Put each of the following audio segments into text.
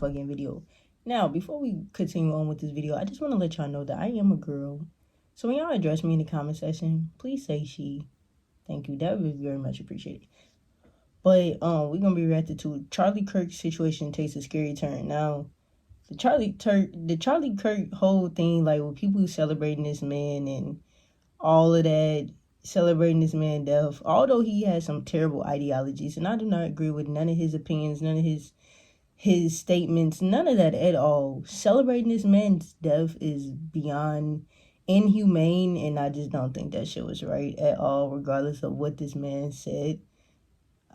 motherfucking video. Now, before we continue on with this video, I just want to let y'all know that I am a girl. So when y'all address me in the comment section, please say she. Thank you. That would be very much appreciated. But we're gonna be reacting to Charlie Kirk's situation takes a scary turn. Now, the Charlie Kirk whole thing, like with people celebrating this man and all of that, celebrating this man's death, although he has some terrible ideologies, and I do not agree with none of his opinions, none of his statements, none of that at all. Celebrating this man's death is beyond inhumane, and I just don't think that shit was right at all, regardless of what this man said.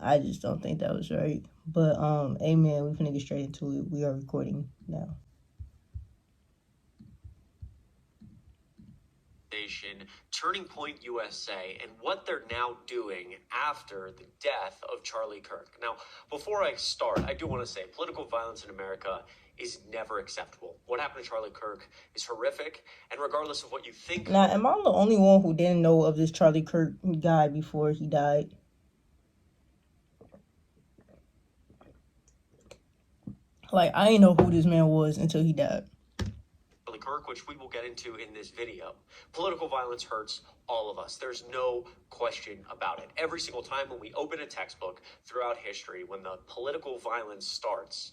I just don't think that was right. But amen, we finna get straight into it. We are recording now. Turning Point USA and what they're now doing after the death of Charlie Kirk. Now, before I start, I do want to say political violence in America is never acceptable. What happened to Charlie Kirk is horrific, and regardless of what you think... Now, am I the only one who didn't know of this Charlie Kirk guy before he died? Like, I didn't know who this man was until he died. Kirk, which we will get into in this video. Political violence hurts all of us. There's no question about it. Every single time when we open a textbook throughout history, when the political violence starts,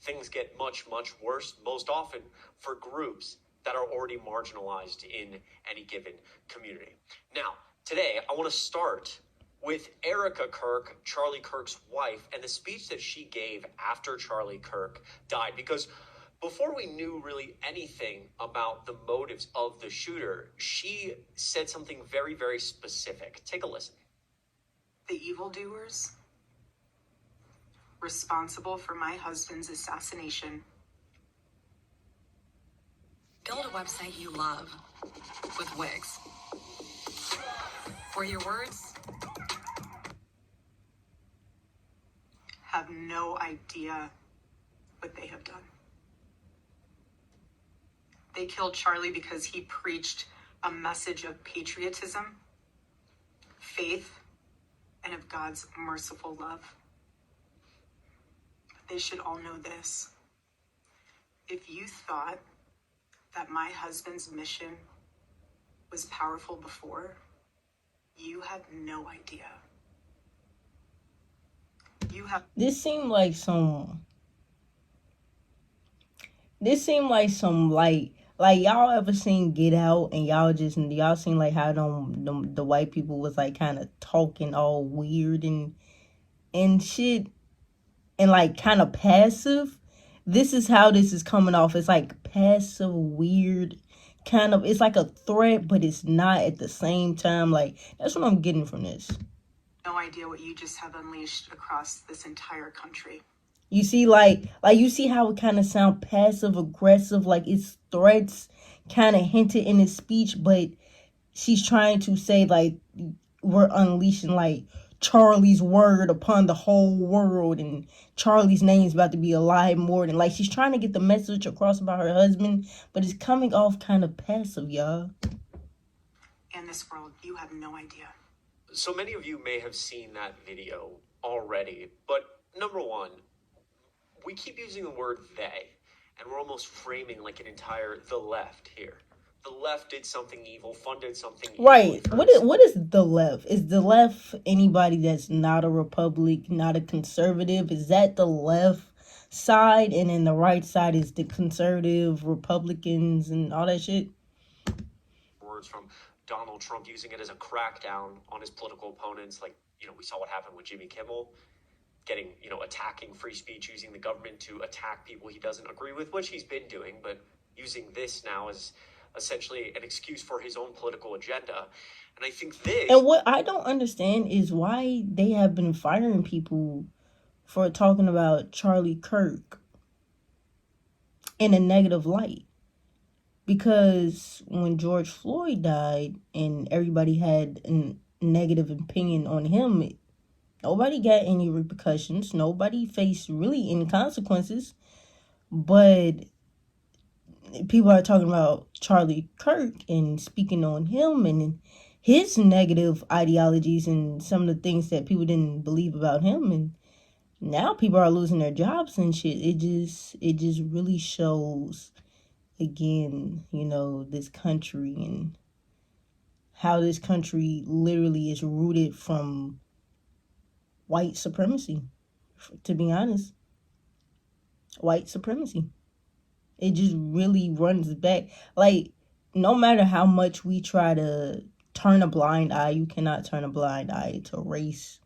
things get much, much worse, most often for groups that are already marginalized in any given community. Now, today, I want to start with Erica Kirk, Charlie Kirk's wife, and the speech that she gave after Charlie Kirk died, because before we knew really anything about the motives of the shooter, she said something very, very specific. Take a listen. The evildoers responsible for my husband's assassination. Build a website you love with Wix, where your words have no idea what they have done. They killed Charlie because he preached a message of patriotism, faith, and of God's merciful love. But they should all know this. If you thought that my husband's mission was powerful before, you have no idea. This seemed like some like y'all ever seen Get Out, and y'all seen like how the white people was like kind of talking all weird and shit, and like kind of passive. This is how this is coming off. It's like passive, weird, kind of. It's like a threat, but it's not at the same time. Like, that's what I'm getting from this. No idea what you just have unleashed across this entire country. You see, like you see how it kind of sound passive aggressive, like it's threats kind of hinted in his speech, but she's trying to say like we're unleashing like Charlie's word upon the whole world, and Charlie's name's about to be alive more than, like, she's trying to get the message across about her husband, but it's coming off kind of passive, y'all. In this world, you have no idea. So many of you may have seen that video already, but number one, we keep using the word they, and we're almost framing like an entire the left here. The left did something evil, funded something evil. Right. What is the left? Is the left anybody that's not a Republic, not a conservative? Is that the left side? And then the right side is the conservative Republicans and all that shit? Words from Donald Trump using it as a crackdown on his political opponents. Like, we saw what happened with Jimmy Kimmel. Getting, attacking free speech, using the government to attack people he doesn't agree with, which he's been doing, but using this now as essentially an excuse for his own political agenda. And I think this... And what I don't understand is why they have been firing people for talking about Charlie Kirk in a negative light. Because when George Floyd died and everybody had a negative opinion on him, nobody got any repercussions. Nobody faced really any consequences. But people are talking about Charlie Kirk and speaking on him and his negative ideologies and some of the things that people didn't believe about him. And now people are losing their jobs and shit. It just really shows, again, this country and how this country literally is rooted from white supremacy. To be honest, white supremacy. It just really runs back. Like, no matter how much we try to turn a blind eye, you cannot turn a blind eye to race,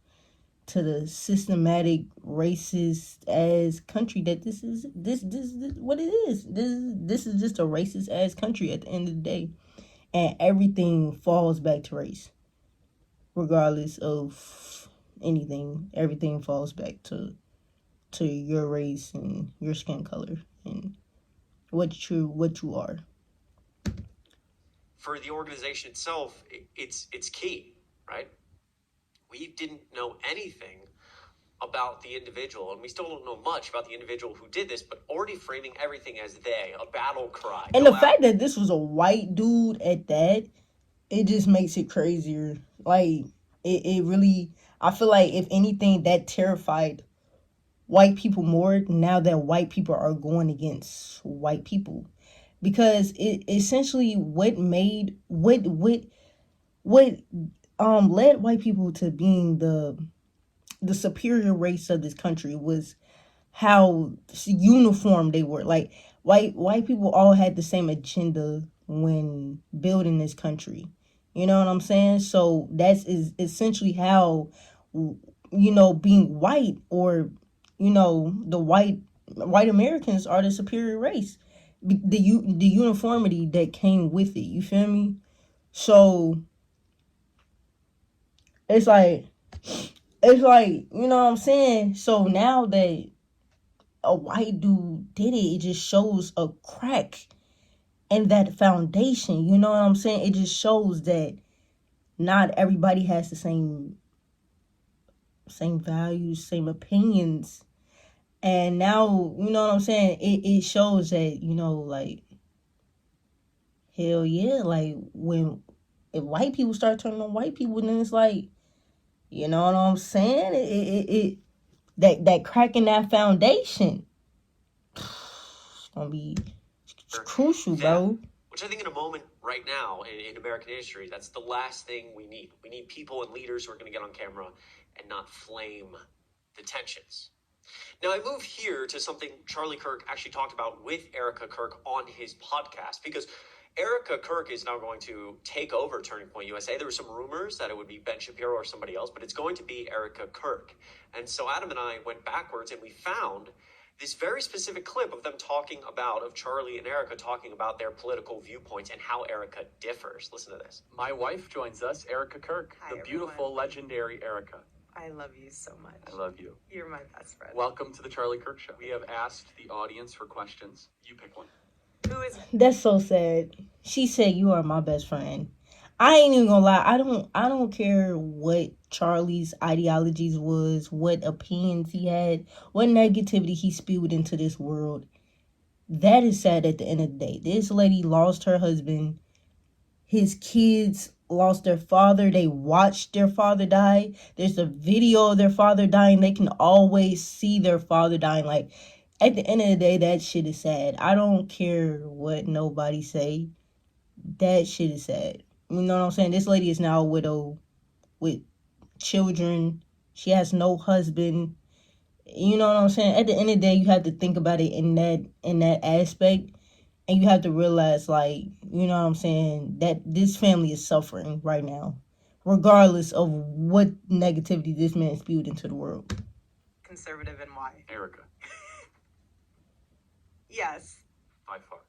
to the systematic racist ass country that this is what it is. This is just a racist ass country at the end of the day. And everything falls back to race. Regardless of anything, everything falls back to your race and your skin color and what you are. For the organization itself, it's key, right? We didn't know anything about the individual, and we still don't know much about the individual who did this, but already framing everything as they, a battle cry. And the fact that this was a white dude at that, it just makes it crazier. Like, it really, I feel like if anything, that terrified white people more now that white people are going against white people. Because it essentially what led white people to being the superior race of this country was how uniform they were. Like, white people all had the same agenda when building this country. You know what I'm saying? So that's is essentially how, being white, or the white Americans are the superior race. The uniformity that came with it. You feel me? So it's like you know what I'm saying. So now that a white dude did it, it just shows a crack in that foundation. You know what I'm saying? It just shows that not everybody has the same values, same opinions. And now, you know what I'm saying? It shows that, like, hell yeah, like, if white people start turning on white people, then it's like, you know what I'm saying? That crack in that foundation, it's gonna be crucial, bro. Which I think in a moment right now in American history, that's the last thing we need. We need people and leaders who are going to get on camera and not flame the tensions. Now, I move here to something Charlie Kirk actually talked about with Erica Kirk on his podcast, because Erica Kirk is now going to take over Turning Point USA. There were some rumors that it would be Ben Shapiro or somebody else, but it's going to be Erica Kirk. And so Adam and I went backwards and we found this very specific clip of them of Charlie and Erica talking about their political viewpoints and how Erica differs. Listen to this. My wife joins us, Erica Kirk, Hi, the beautiful, legendary Erica. I love you so much. I love you. You're my best friend. Welcome to the Charlie Kirk Show. We have asked the audience for questions. You pick one. Who is? That's so sad. She said, "You are my best friend." I ain't even gonna lie. I don't care what Charlie's ideologies was, what opinions he had, what negativity he spewed into this world. That is sad at the end of the day. This lady lost her husband. His kids lost their father. They watched their father die. There's a video of their father dying. They can always see their father dying. Like, at the end of the day, that shit is sad. I don't care what nobody say. That shit is sad. You know what I'm saying? This lady is now a widow with children. She has no husband. You know what I'm saying? At the end of the day, you have to think about it in that aspect. And you have to realize, like, you know what I'm saying, that this family is suffering right now, regardless of what negativity this man spewed into the world. Conservative and why? Erica, Yes. by far.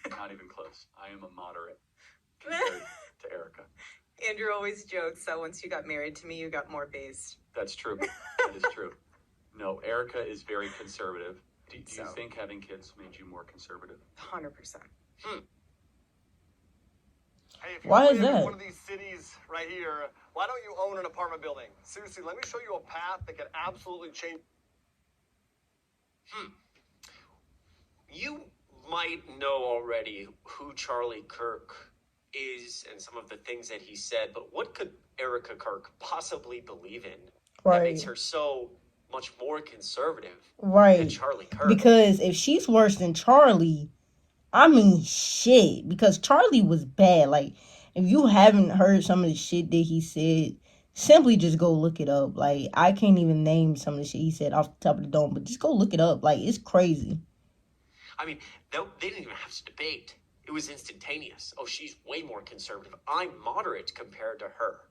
Not even close. I am a moderate compared to Erica. Andrew always jokes that once you got married to me, you got more based. That's true. That is true. No, Erica is very conservative. Do you think having kids made you more conservative? 100%. Hey, if Why you is live in that? one of these cities right here, why don't you own an apartment building? Seriously, let me show you a path that could absolutely change. You might know already who Charlie Kirk is and some of the things that he said, but what could Erica Kirk possibly believe in that makes Right. her so much more conservative than Right. Charlie Kirk. Because if she's worse than Charlie, I mean, shit. Because Charlie was bad. Like, if you haven't heard some of the shit that he said, simply just go look it up. Like, I can't even name some of the shit he said off the top of the dome, but just go look it up. Like, it's crazy. I mean, they didn't even have to debate. It was instantaneous. Oh, she's way more conservative. I'm moderate compared to her.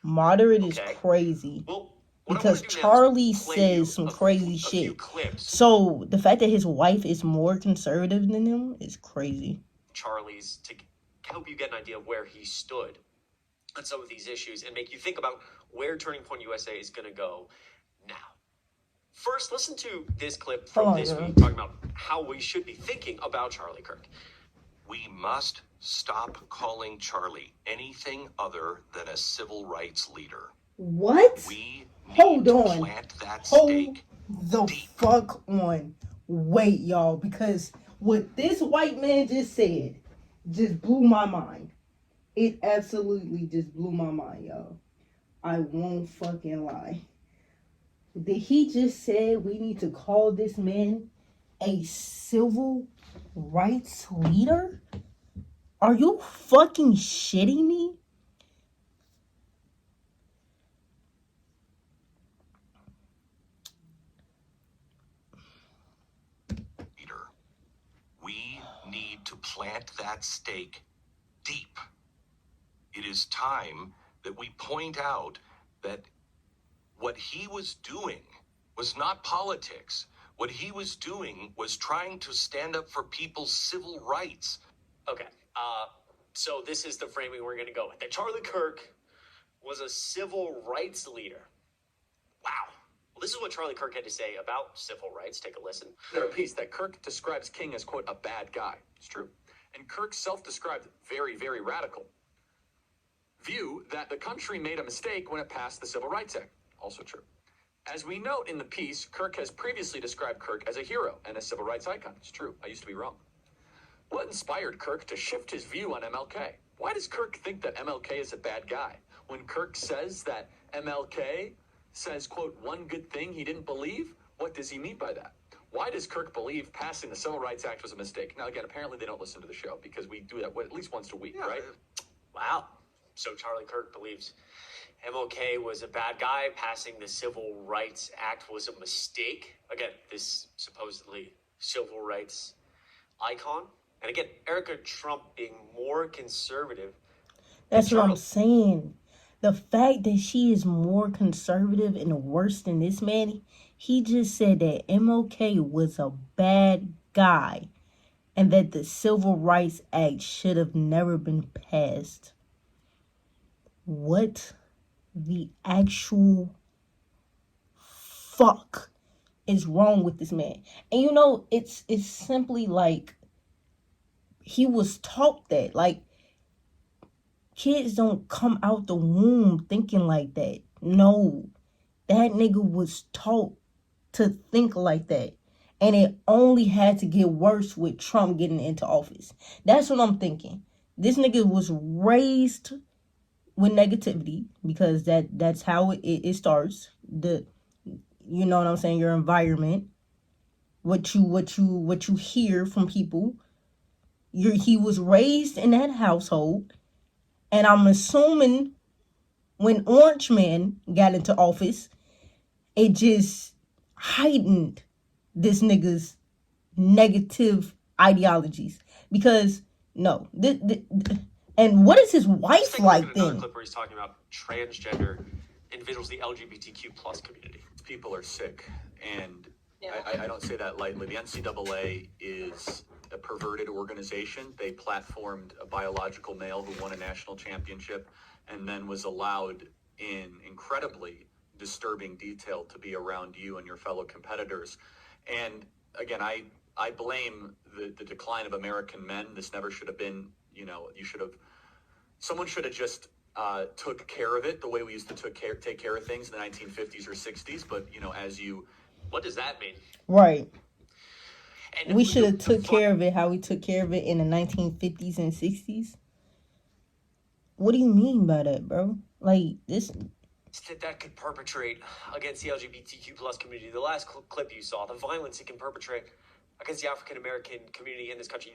Moderate is crazy. Well, because Charlie says some crazy shit. So the fact that his wife is more conservative than him is crazy. Charlie's to help you get an idea of where he stood on some of these issues and make you think about where Turning Point USA is going to go now. First, listen to this clip from this video talking about how we should be thinking about Charlie Kirk. We must stop calling Charlie anything other than a civil rights leader. What? We Hold on. Plant that Hold stake the deep. fuck on. Wait, y'all, because what this white man just said just blew my mind. It absolutely just blew my mind, y'all. I won't fucking lie. Did he just say we need to call this man a civil rights leader? Are you fucking shitting me? We need to plant that stake deep. It is time that we point out that what he was doing was not politics. What he was doing was trying to stand up for people's civil rights. Okay, so this is the framing we're going to go with. That Charlie Kirk was a civil rights leader. Wow. Well, this is what Charlie Kirk had to say about civil rights. Take a listen. There's a piece that Kirk describes King as, quote, a bad guy. It's true. And Kirk self-described very, very radical view that the country made a mistake when it passed the Civil Rights Act. Also true. As we note in the piece, Kirk has previously described Kirk as a hero and a civil rights icon. It's true. I used to be wrong. What inspired Kirk to shift his view on MLK? Why does Kirk think that MLK is a bad guy? When Kirk says that MLK says, quote, one good thing he didn't believe, what does he mean by that? Why does Kirk believe passing the Civil Rights Act was a mistake? Now, again, apparently they don't listen to the show because we do that at least once a week, right? Wow. So Charlie Kirk believes MLK was a bad guy. Passing the Civil Rights Act was a mistake. Again, this supposedly civil rights icon. And again, Erica Trump being more conservative. That's what I'm saying. The fact that she is more conservative and worse than this man, he just said that MLK was a bad guy and that the Civil Rights Act should have never been passed. What the actual fuck is wrong with this man? And you know, it's simply like he was taught that. Like, kids don't come out the womb thinking like that. No, that nigga was taught to think like that. And it only had to get worse with Trump getting into office. That's what I'm thinking. This nigga was raised with negativity because that's how it starts. You know what I'm saying? Your environment, what you hear from people. He was raised in that household. And I'm assuming when Orange Man got into office, it just heightened this nigga's negative ideologies. Because, no. And what is his wife like then? Another clip where he's talking about transgender individuals, the LGBTQ plus community. People are sick. And I don't say that lightly. The NCAA is a perverted organization. They platformed a biological male who won a national championship and then was allowed in incredibly disturbing detail to be around you and your fellow competitors. And again, I blame the decline of American men. This never should have been, someone should have just took care of it the way we used to take care of things in the 1950s or 60s. But, what does that mean? Right. And we should have took care of it how we took care of it in the 1950s and 60s. What do you mean by that, bro? Like, this... that could perpetrate against the LGBTQ plus community. The last clip you saw, the violence it can perpetrate against the African American community in this country.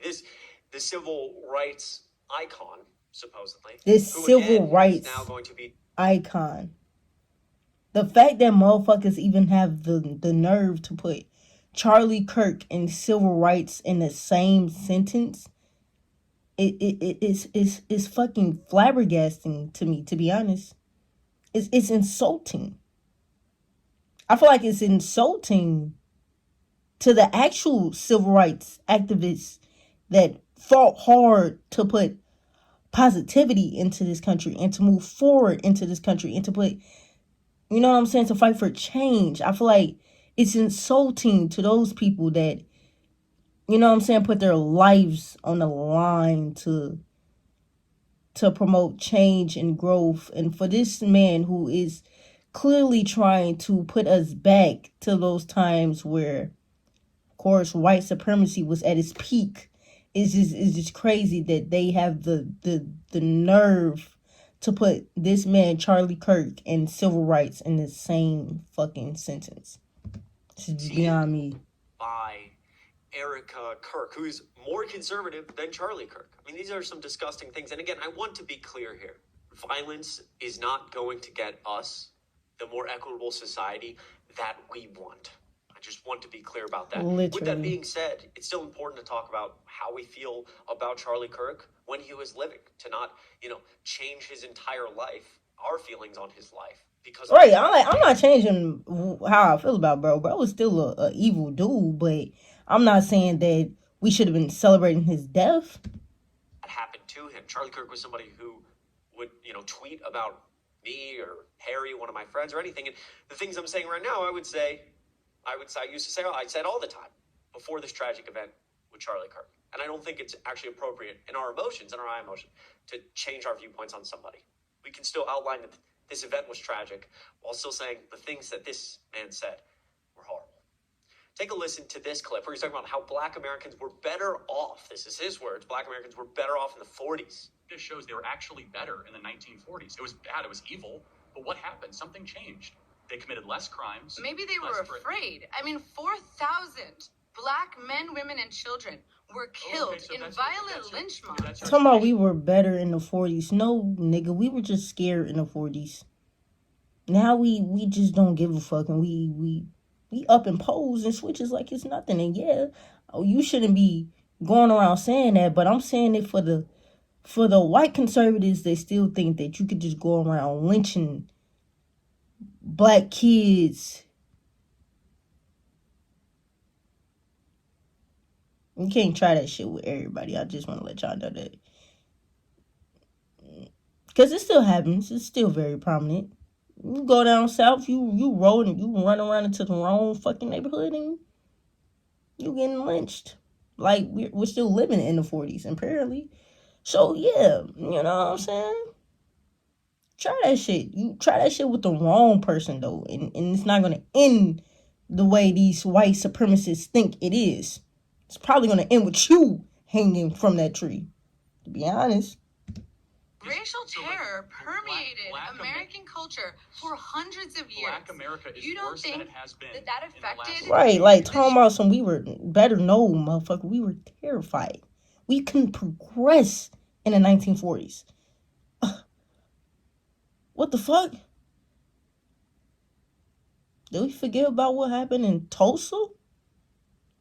The civil rights icon, supposedly, This who, civil again, is rights now going to be icon. The fact that motherfuckers even have the nerve to put Charlie Kirk and civil rights in the same sentence, it's fucking flabbergasting to me, to be honest. It's insulting. I feel like it's insulting to the actual civil rights activists that fought hard to put positivity into this country and to move forward into this country and to put, you know what I'm saying, to fight for change. I feel like it's insulting to those people that, you know what I'm saying, put their lives on the line to promote change and growth. And for this man who is clearly trying to put us back to those times where, of course, white supremacy was at its peak, it's just crazy that they have the nerve to put this man, Charlie Kirk, and civil rights in the same fucking sentence. This is beyond me. By Erica Kirk, who is more conservative than Charlie Kirk. I mean, these are some disgusting things. And again, I want to be clear here. Violence is not going to get us the more equitable society that we want. I just want to be clear about that. Literally. With that being said, it's still important to talk about how we feel about Charlie Kirk when he was living, to not, change his entire life, our feelings on his life. Because right, I'm not changing how I feel about bro. Bro was still a evil dude, but I'm not saying that we should have been celebrating his death. That happened to him. Charlie Kirk was somebody who would, tweet about me or Harry, one of my friends, or anything. And the things I'm saying right now, I said all the time before this tragic event with Charlie Kirk. And I don't think it's actually appropriate in our emotions, in our eye emotion, to change our viewpoints on somebody. We can still outline that this event was tragic while still saying the things that this man said were horrible. Take a listen to this clip where he's talking about how Black Americans were better off. This is his words. Black Americans were better off in the 40s. This shows they were actually better in the 1940s. It was bad, it was evil, but what happened? Something changed. They committed less crimes. Maybe they were afraid. I mean, 4,000 Black men, women, and children were killed in violent lynch mobs. Talking about we were better in the 40s. No, nigga, we were just scared in the 40s. Now we just don't give a fuck, and we up and pose and switches like it's nothing. And yeah, you shouldn't be going around saying that, but I'm saying it for the white conservatives that still think that you could just go around lynching Black kids. You can't try that shit with everybody. I just want to let y'all know that. Because it still happens. It's still very prominent. You go down south, you roll and you run around into the wrong fucking neighborhood and you getting lynched. Like, we're still living in the 40s, apparently. So, yeah, you know what I'm saying? Try that shit. You try that shit with the wrong person, though. And it's not going to end the way these white supremacists think it is. It's probably going to end with you hanging from that tree, to be honest. Racial terror permeated American culture for hundreds of years. Black America is worse than it has been. That affected... Right, like talking about some we were better. No, motherfucker, we were terrified. We couldn't progress in the 1940s. What the fuck? Did we forget about what happened in Tulsa?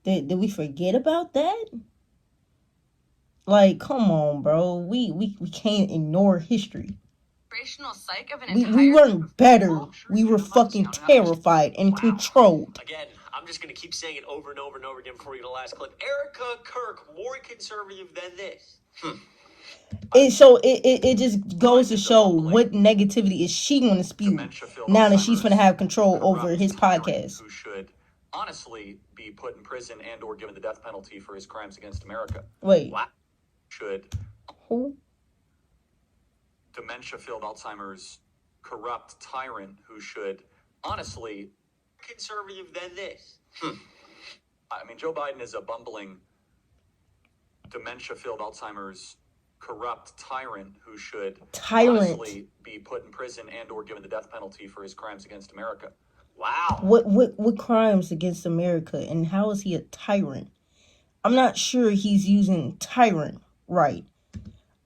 Did we forget about that? Like, come on, bro. We can't ignore history. Psych of We weren't better. We were fucking terrified and controlled. Again, I'm just going to keep saying it over and over and over again before we get to the last clip. Erica Kirk, more conservative than this. It just goes to show what negativity is she going to spew now that she's going to have control over his podcast. Who should honestly be put in prison and or given the death penalty for his crimes against America. Wait. What? Who? Dementia-filled Alzheimer's corrupt tyrant who should honestly conservative than this. I mean, Joe Biden is a bumbling dementia-filled Alzheimer's corrupt tyrant who should Tyrant. honestly be put in prison and or given the death penalty for his crimes against America. Wow. What crimes against America, and how is he a tyrant? I'm not sure he's using tyrant right.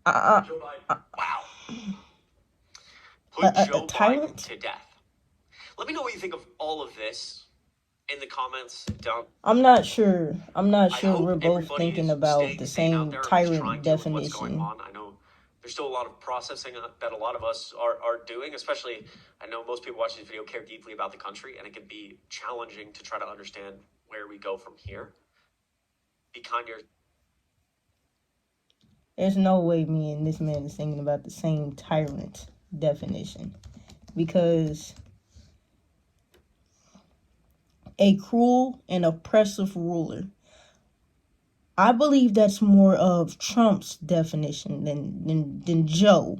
Joe Biden. Wow. Put Joe Biden tyrant? to death. Let me know what you think of all of this in the comments down. I'm not sure. I hope We're both everybody thinking is about staying the sane out same there, tyrant trying to deal with what's going definition. on. I know there's still a lot of processing that a lot of us are doing, especially I know most people watching this video care deeply about the country, and it can be challenging to try to understand where we go from here. Be kind to your. There's no way me and this man is thinking about the same tyrant definition, because a cruel and oppressive ruler, I believe that's more of Trump's definition than Joe.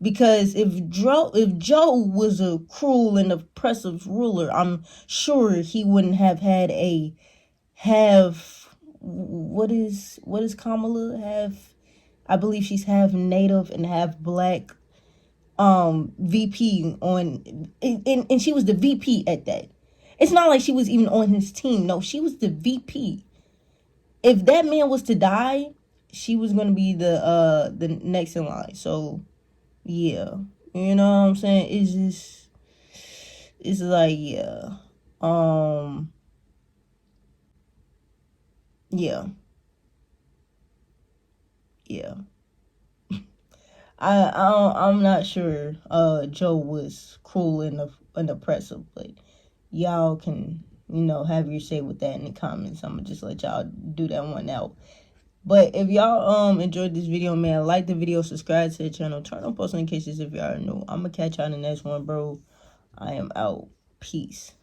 Because if Joe was a cruel and oppressive ruler, I'm sure he wouldn't have had what is Kamala have? I believe she's half native and half black VP on, and she was the VP at that. It's not like she was even on his team. No, she was the VP. If that man was to die, she was gonna be the next in line. So yeah, you know what I'm saying? It's like, yeah. Yeah. I'm not sure Joe was cruel and oppressive, but y'all can, have your say with that in the comments. I'm gonna just let y'all do that one out. But if y'all enjoyed this video, man, like the video, subscribe to the channel, turn on post notifications if y'all are new. I'm gonna catch y'all in the next one, bro. I am out. Peace.